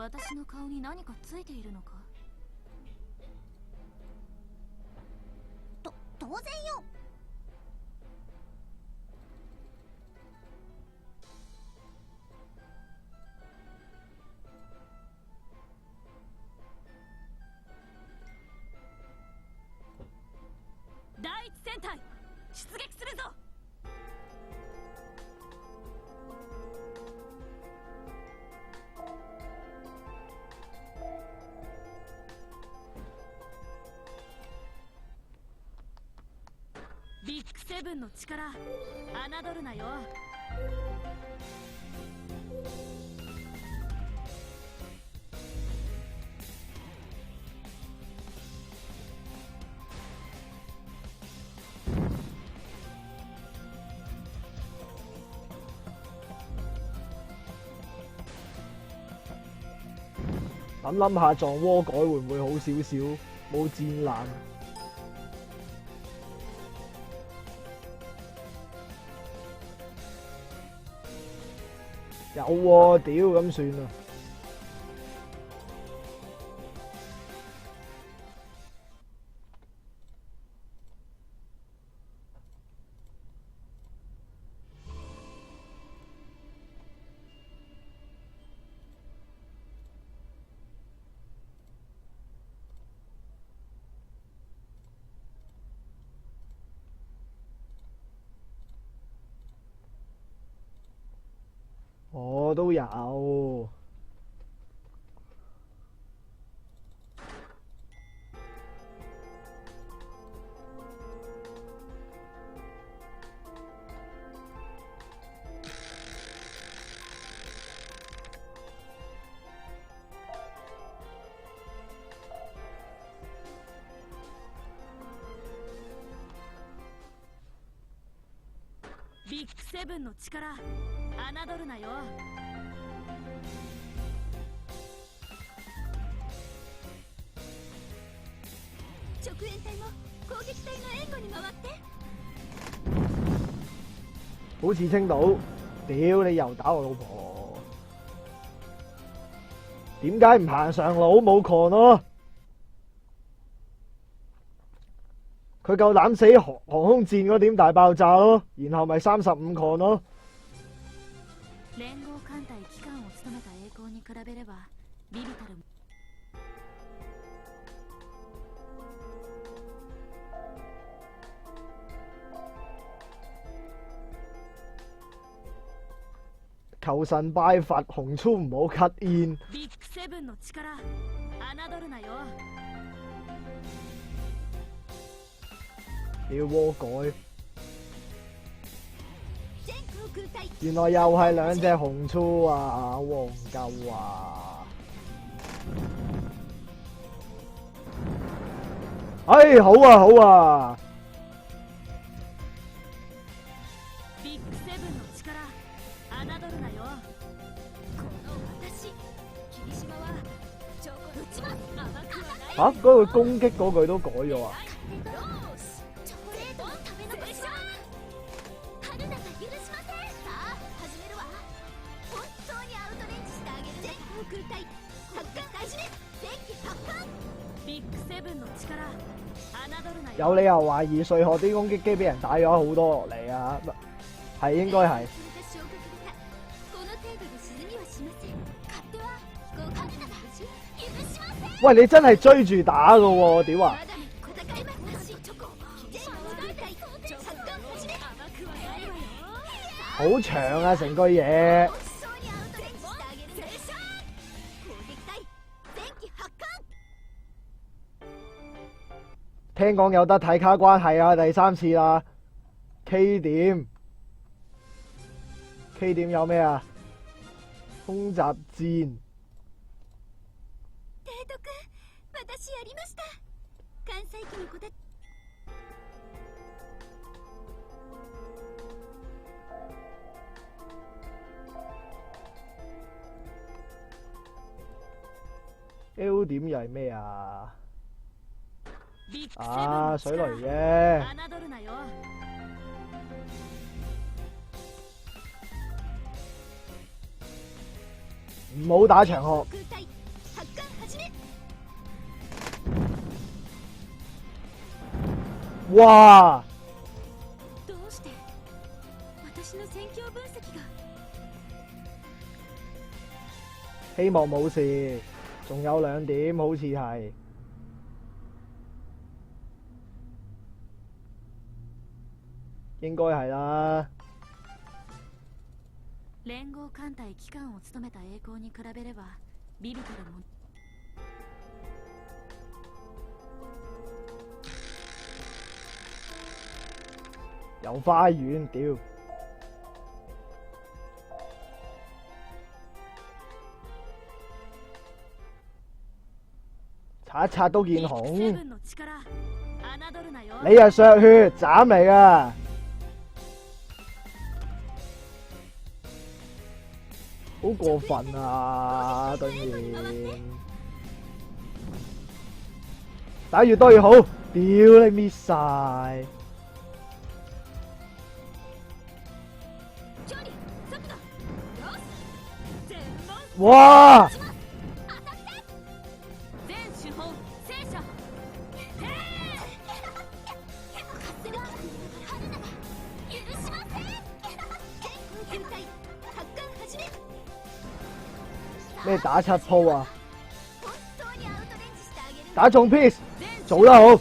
私の顔に何かついているのか。当然よ。第一戦隊出撃するぞ。ビッグセブンの力侮るなよ。諗下撞窩改會唔會好少少？冇戰艦。有喎，屌咁算啦。我都有。ビッグセブンの力侮るなよ。直援隊も攻撃隊の援護に回って。好似青島，屌你又打我老婆，點解唔行上路冇 con 咯？佢夠膽死航空戰嗰點大爆炸咯，然後咪35 con 咯。連合艦隊機関を務めた栄光に比べればビビたる。求神拜佛，紅粗唔好 cut in。ビッグセブンの力侮るなよ。屌窩改，全航空隊原來又係兩隻紅粗啊！黃鳩啊！哎，好啊好啊！ビッグセブンの力侮るなよ。この私霧島はチョコ撃ちます。甘くはない。嚇，嗰句攻擊嗰句都改咗啊！よし、チョコレートを食べ残し。春菜が許しません。さあ始めるわ。本当にアウトレンジしてあげるね。全航空隊発艦始め。前期発艦。ビッグセブンの力侮るなよ。有理由懷疑瑞鶴啲攻擊機俾人打咗好多落嚟啊！係應該係。それが昇格型。この程度で沈みはしません。勝手は飛行春菜が許しません。喂，你真係追住打噶喎，屌啊！戦いますなしチョコ。全航空隊発艦始め。甘くはないわよ。好長啊，成句嘢。一緒にアウトレンジしてあげるね。攻撃隊前期発艦。聽講有得睇卡關係啊，第3次啦。K 點有咩啊？空襲戰。提督私やりました。関西機の子たち。L 點又係咩啊？ビッグセブンの水雷力啫。侮るなよ。唔好打長學。空隊哇！どうして私の戦況分析が希望冇事，仲有2點好似係。應該係啦。連合艦隊機関を務めた栄光に比べれば微々たるもの。遊花園，屌！刷一刷都見紅。セブンの力侮るなよ。你係削血斬嚟噶，好過分啊！對面打越多越好，屌你搣晒！哇！全手法聖者咩打7鋪啊？打中 piece 做得好。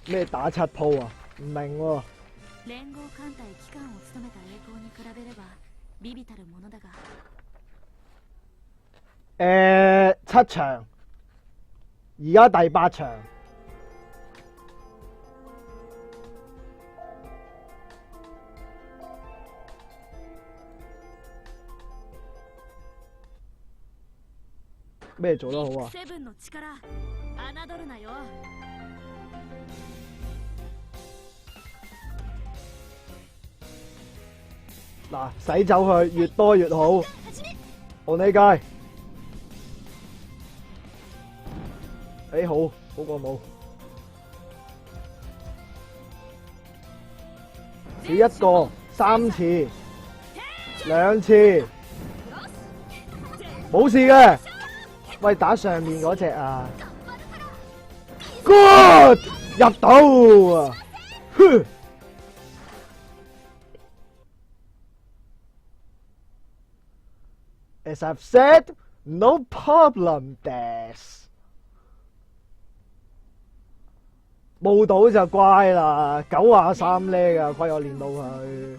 咩打7鋪啊？唔明喎。連合艦隊機関を務めた栄光に比べれば微々たるものだが。7場，而家第8場。咩做得好啊？セブンの力侮るなよ。嗱，洗走佢，越多越好。我呢街，好，好過冇。試一個3次，2次，冇事嘅。喂，打上面嗰隻啊 ，good 入到啊，哼。As I've said, no problem, Des。冇到就乖啦，93呢㗎，虧我練到佢。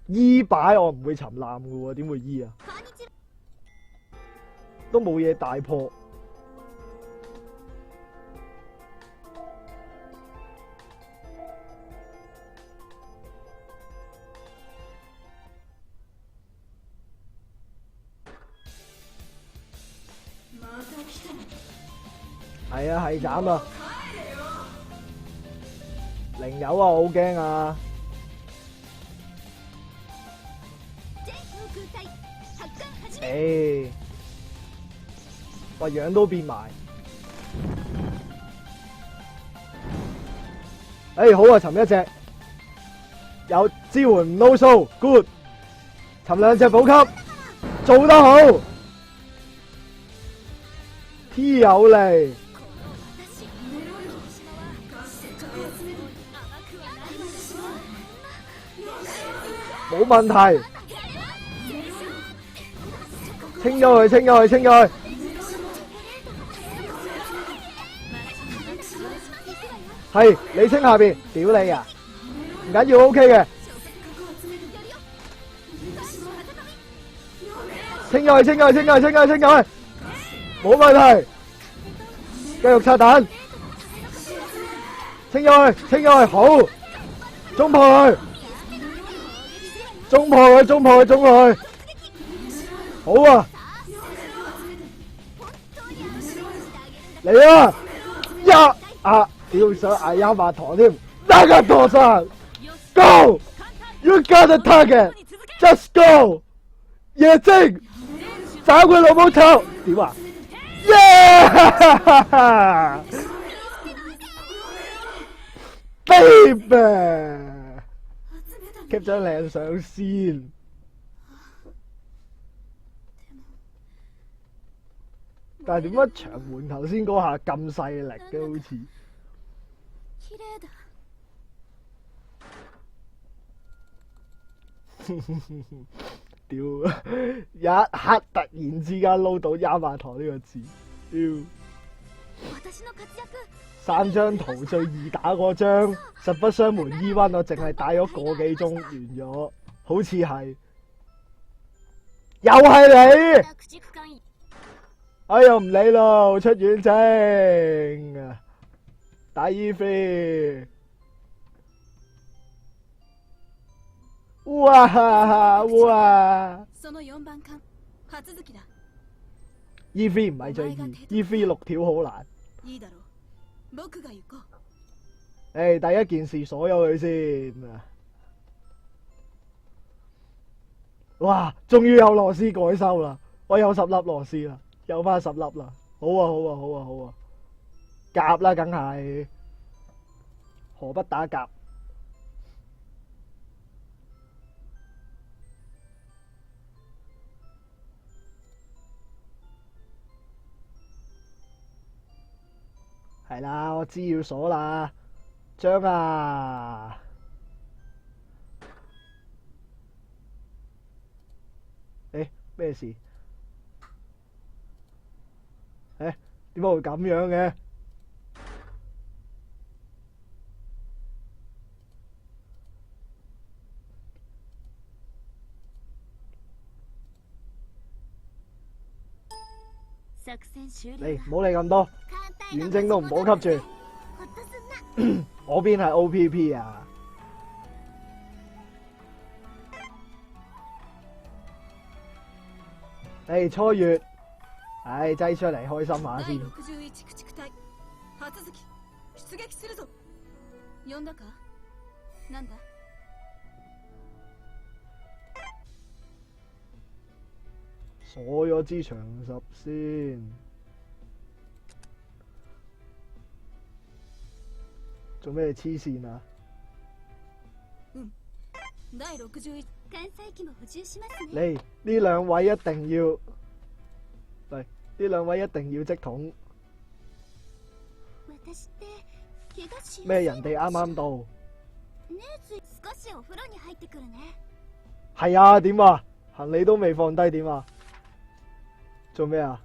E擺我唔會沉艦㗎喎，點會 E 啊？都冇嘢大破。係啊，係斬啊！0友啊，我好驚啊！喂，樣都變埋。好啊，尋一隻，有支援 no show good， 尋2隻補給，做得好。T 有嚟，冇問題。清咗佢，清咗佢，清咗佢。係，你清下邊，屌你啊！唔緊要 ，OK 嘅。清咗佢，清咗佢，清咗佢，清咗佢，清咗佢。冇問題，繼續拆彈，清咗佢，清咗佢，好，中破佢，中破佢，中破佢，中破佢，好啊，嚟啊，屌想嗌優馬堂添，那個舵上 ，Go， You got the target，Just go， 夜晶，找佢老母臭，點啊？耶！ baby，keep 張靚相先。但係點解長門頭先嗰下咁細力嘅好似？綺麗だ。屌！一刻突然之間撈到亞馬堂呢個字，屌！3張圖最易打嗰張，實不相瞞，E1我淨係打咗個幾鐘完咗，好似係，又係你！哎呀唔理咯，出遠征，打 E3。哇哇 ！E3 唔係最易 ，E3 6條好難。誒，第一件事鎖咗佢先。哇！終於有螺絲改收啦，我有10粒螺絲啦，有翻10粒啦。好啊好啊好啊好啊！夾啦，梗係，何不打夾？係啦，我知要鎖啦，張啊！誒，咩事？誒，點解會咁樣嘅？你唔好理咁多，遠征都唔好吸住。我邊係 OPP 啊！誒，初月，唉，擠出嚟開心下先。鎖咗支長10先，做咩黐線啊？嚟，呢兩位一定要，嚟，呢兩位一定要即桶。咩人哋啱啱到？係啊，點啊？行李都未放低，點啊？做咩啊？